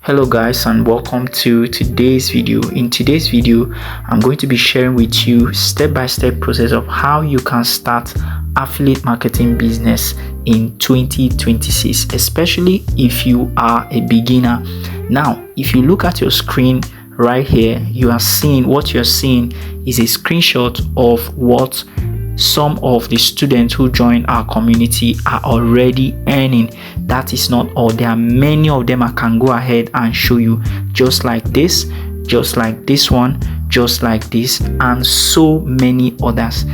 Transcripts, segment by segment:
Hello guys, and welcome to today's video. In today's video, I'm going to be sharing with you step-by-step process of how you can start affiliate marketing business in 2026, especially if you are a beginner. Now, if you look at your screen right here, what you're seeing is a screenshot of what some of the students who join our community are already earning. That is not all. There are many of them. I can go ahead and show you, just like this, just like this one, just like this, and so many others.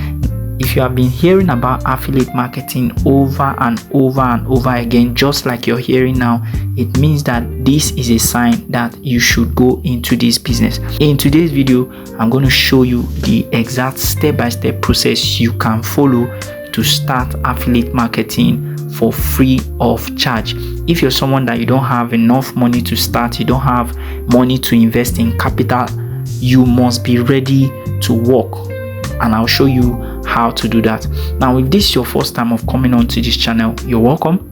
If you have been hearing about affiliate marketing over and over and over again, just like you're hearing now, it means that this is a sign that you should go into this business. In today's video, I'm going to show you the exact step-by-step process you can follow to start affiliate marketing for free of charge. If you're someone that you don't have enough money to start, you don't have money to invest in capital, you must be ready to work, and I'll show you how to do that. Now, if this is your first time of coming onto this channel, you're welcome.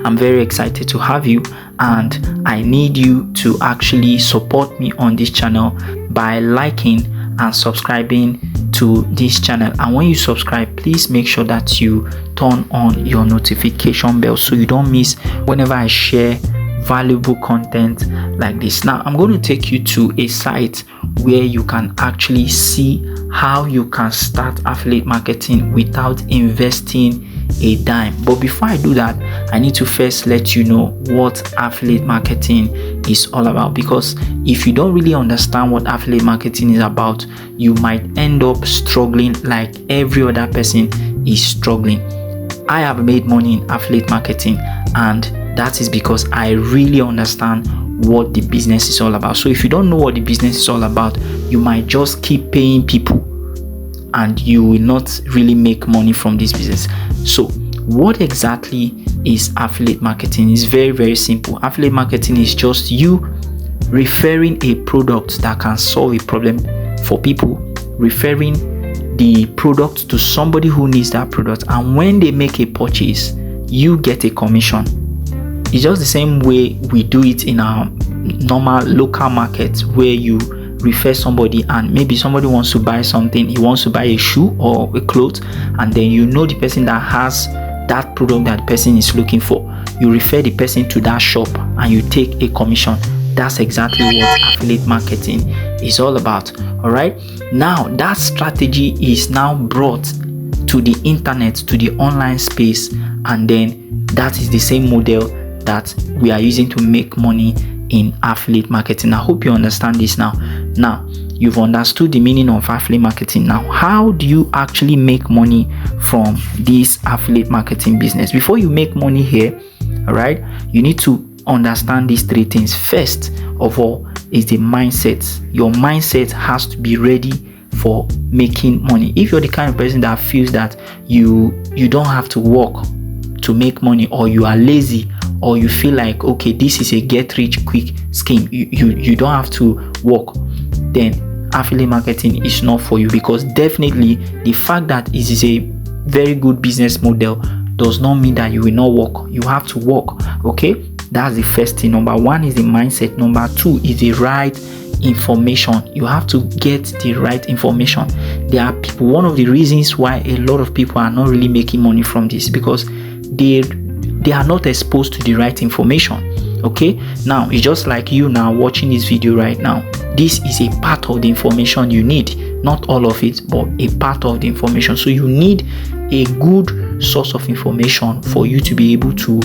I'm very excited to have you, and I need you to actually support me on this channel by liking and subscribing to this channel. And when you subscribe, please make sure that you turn on your notification bell so you don't miss whenever I share valuable content like this. Now, I'm going to take you to a site where you can actually see how you can start affiliate marketing without investing a dime. But before I do that, I need to first let you know what affiliate marketing is all about, because if you don't really understand what affiliate marketing is about, you might end up struggling like every other person is struggling. I have made money in affiliate marketing, and that is because I really understand what the business is all about. So if you don't know what the business is all about, you might just keep paying people and you will not really make money from this business. So what exactly is affiliate marketing? It's very, very simple. Affiliate marketing is just you referring a product that can solve a problem for people, referring the product to somebody who needs that product, and when they make a purchase, you get a commission. It's just the same way we do it in our normal local market, where you refer somebody and maybe somebody wants to buy something, he wants to buy a shoe or a cloth, and then you know the person that has that product that the person is looking for. You refer the person to that shop and you take a commission. That's exactly what affiliate marketing is all about. All right, now that strategy is now brought to the internet, to the online space, and then that is the same model that we are using to make money in affiliate marketing. I hope you understand this now. Now, you've understood the meaning of affiliate marketing. Now, how do you actually make money from this affiliate marketing business? Before you make money here, all right, you need to understand these three things. First of all is the mindset. Your mindset has to be ready for making money. If you're the kind of person that feels that you don't have to work to make money, or you are lazy, or you feel like, okay, this is a get rich quick scheme, you don't have to work, then affiliate marketing is not for you. Because definitely the fact that it is a very good business model does not mean that you will not work. You have to work. Okay, that's the first thing. Number one is the mindset. Number two is the right information. You have to get the right information. There are people, one of the reasons why a lot of people are not really making money from this, because they are not exposed to the right information. Okay, now it's just like you now watching this video right now. This is a part of the information you need, not all of it, but a part of the information. So you need a good source of information for you to be able to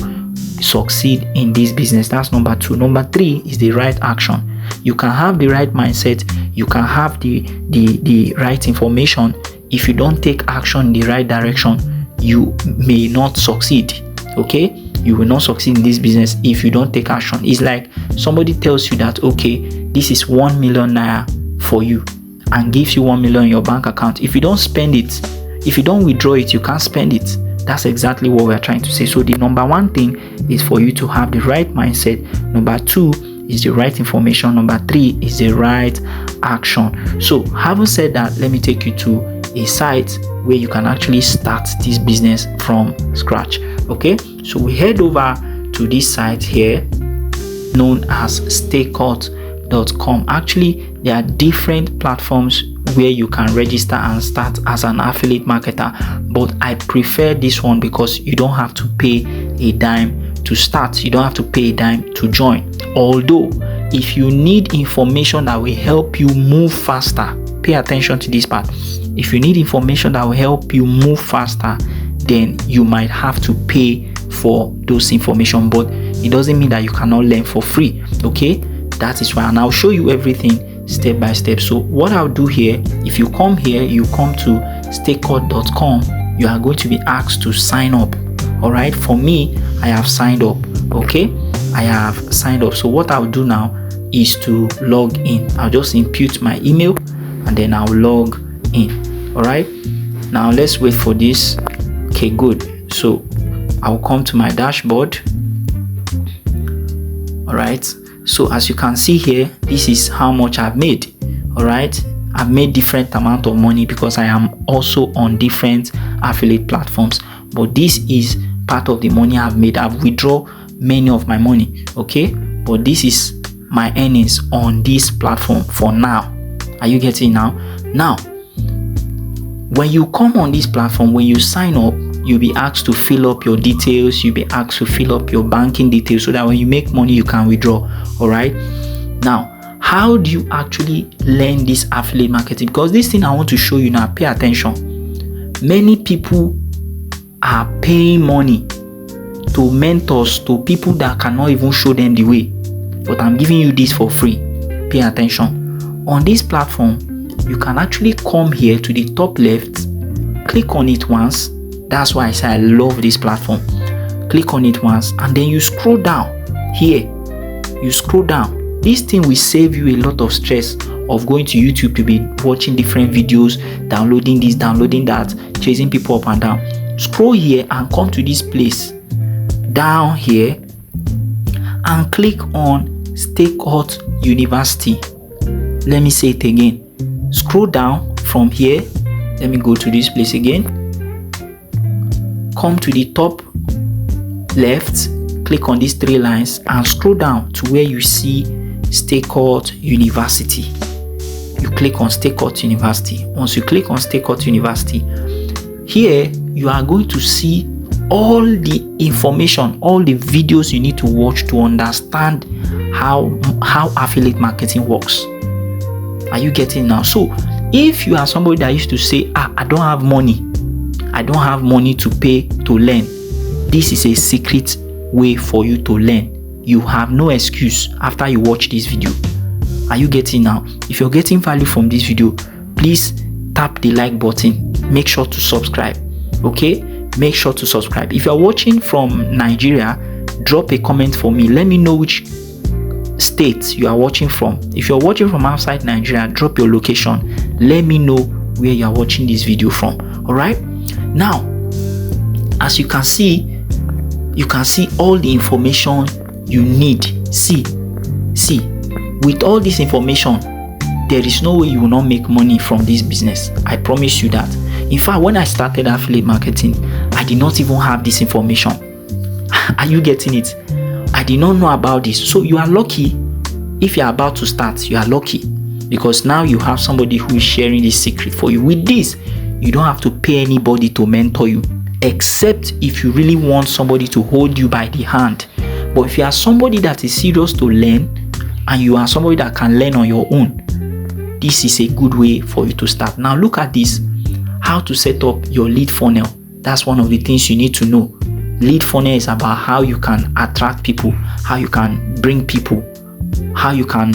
succeed in this business. That's number two. Number three is the right action. You can have the right mindset, you can have the right information. If you don't take action in the right direction, you may not succeed. Okay, you will not succeed in this business if you don't take action. It's like somebody tells you that, okay, this is 1 million naira for you, and gives you 1 million in your bank account. If you don't spend it, if you don't withdraw it, you can't spend it. That's exactly what we're trying to say. So the number one thing is for you to have the right mindset. Number two is the right information. Number three is the right action. So having said that, let me take you to a site where you can actually start this business from scratch. Okay, so we head over to this site here. known as StayCut.com. Actually, there are different platforms where you can register and start as an affiliate marketer, but I prefer this one because you don't have to pay a dime to start. You don't have to pay a dime to join. Although if you need information that will help you move faster, pay attention to this part. If you need information that will help you move faster, then you might have to pay for those information, but it doesn't mean that you cannot learn for free. Okay, that is why, and I'll show you everything step by step. So what I'll do here, if you come here, you come to StayCut.com, you are going to be asked to sign up. All right, for me, I have signed up. Okay, I have signed up. So what I'll do now is to log in. I'll just input my email and then I'll log in. All right, now let's wait for this. Okay, good. So I'll come to my dashboard. All right, so as you can see here, this is how much I've made. All right, I've made different amount of money because I am also on different affiliate platforms, but this is part of the money I've made. I've withdrawn many of my money. Okay, but this is my earnings on this platform for now. Are you getting now? Now, when you come on this platform, when you sign up, you'll be asked to fill up your details. You'll be asked to fill up your banking details so that when you make money, you can withdraw. All right. Now, how do you actually learn this affiliate marketing? Because this thing I want to show you now, pay attention. Many people are paying money to mentors, to people that cannot even show them the way. But I'm giving you this for free. Pay attention. On this platform, you can actually come here to the top left, click on it once. That's why I say I love this platform. Click on it once and then you scroll down here. You scroll down. This thing will save you a lot of stress of going to YouTube to be watching different videos, downloading this, downloading that, chasing people up and down. Scroll here and come to this place down here and click on StayCut University. Let me say it again. Scroll down from here. Let me go to this place again. Come to the top left, click on these three lines and scroll down to where you see StayCut University. You click on StayCut University. Once you click on StayCut University, here you are going to see all the information, all the videos you need to watch to understand how affiliate marketing works. Are you getting now? So if you are somebody that used to say, I don't have money, I don't have money to pay to learn, this is a secret way for you to learn. You have no excuse after you watch this video. Are you getting now? If you're getting value from this video, please tap the like button. Make sure to subscribe. Okay, make sure to subscribe. If you're watching from Nigeria, drop a comment for me. Let me know which state you are watching from. If you're watching from outside Nigeria, drop your location. Let me know where you are watching this video from. All right, now as you can see all the information you need. See with all this information, there is no way you will not make money from this business. I promise you that. In fact, when I started affiliate marketing, I did not even have this information. Are you getting it? I did not know about this. So you are lucky. If you are about to start, you are lucky because now you have somebody who is sharing this secret for you. With this, you don't have to pay anybody to mentor you, except if you really want somebody to hold you by the hand. But if you are somebody that is serious to learn and you are somebody that can learn on your own, this is a good way for you to start. Now look at this, how to set up your lead funnel. That's one of the things you need to know. Lead funnel is about how you can attract people, how you can bring people, how you can,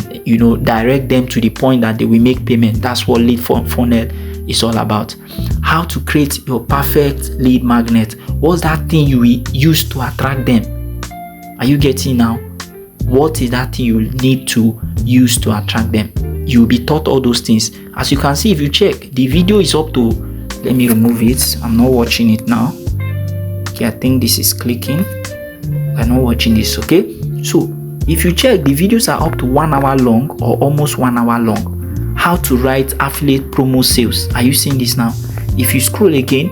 direct them to the point that they will make payment. That's what lead funnel is all about. How to create your perfect lead magnet. What's that thing you will use to attract them? Are you getting now? What is that thing you need to use to attract them? You'll be taught all those things. As you can see, if you check, the video is up to, let me remove it. I'm not watching it now. Okay, I think this is clicking. I'm not watching this, okay? So if you check, the videos are up to 1 hour long or almost 1 hour long. How to write affiliate promo sales. Are you seeing this now? If you scroll again,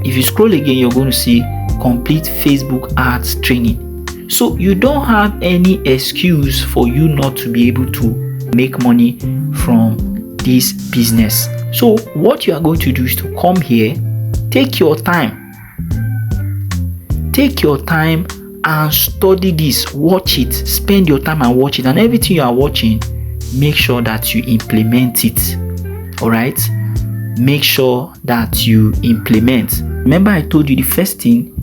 you're going to see complete Facebook ads training. So you don't have any excuse for you not to be able to make money from this business. So what you are going to do is to come here, take your time and study this. Watch it, spend your time and watch it, and everything you are watching, make sure that you implement it. All right, make sure that you implement. Remember, I told you the first thing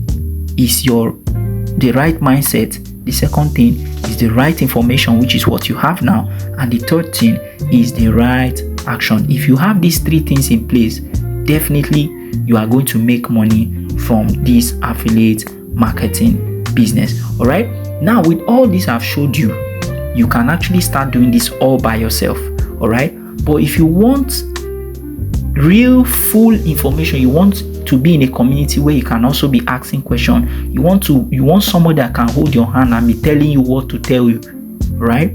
is the right mindset. The second thing is the right information, which is what you have now, and the third thing is the right action. If you have these three things in place, definitely you are going to make money from this affiliate marketing business. All right, now with all this I've showed you, you can actually start doing this all by yourself. All right, but if you want real full information, you want to be in a community where you can also be asking questions, you want somebody that can hold your hand and be telling you what to tell you, right?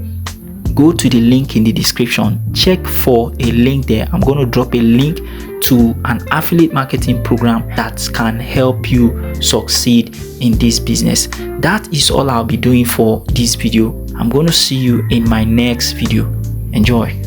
Go to the link in the description, check for a link there. I'm going to drop a link to an affiliate marketing program that can help you succeed in this business. That is all I'll be doing for this video. I'm going to see you in my next video. Enjoy.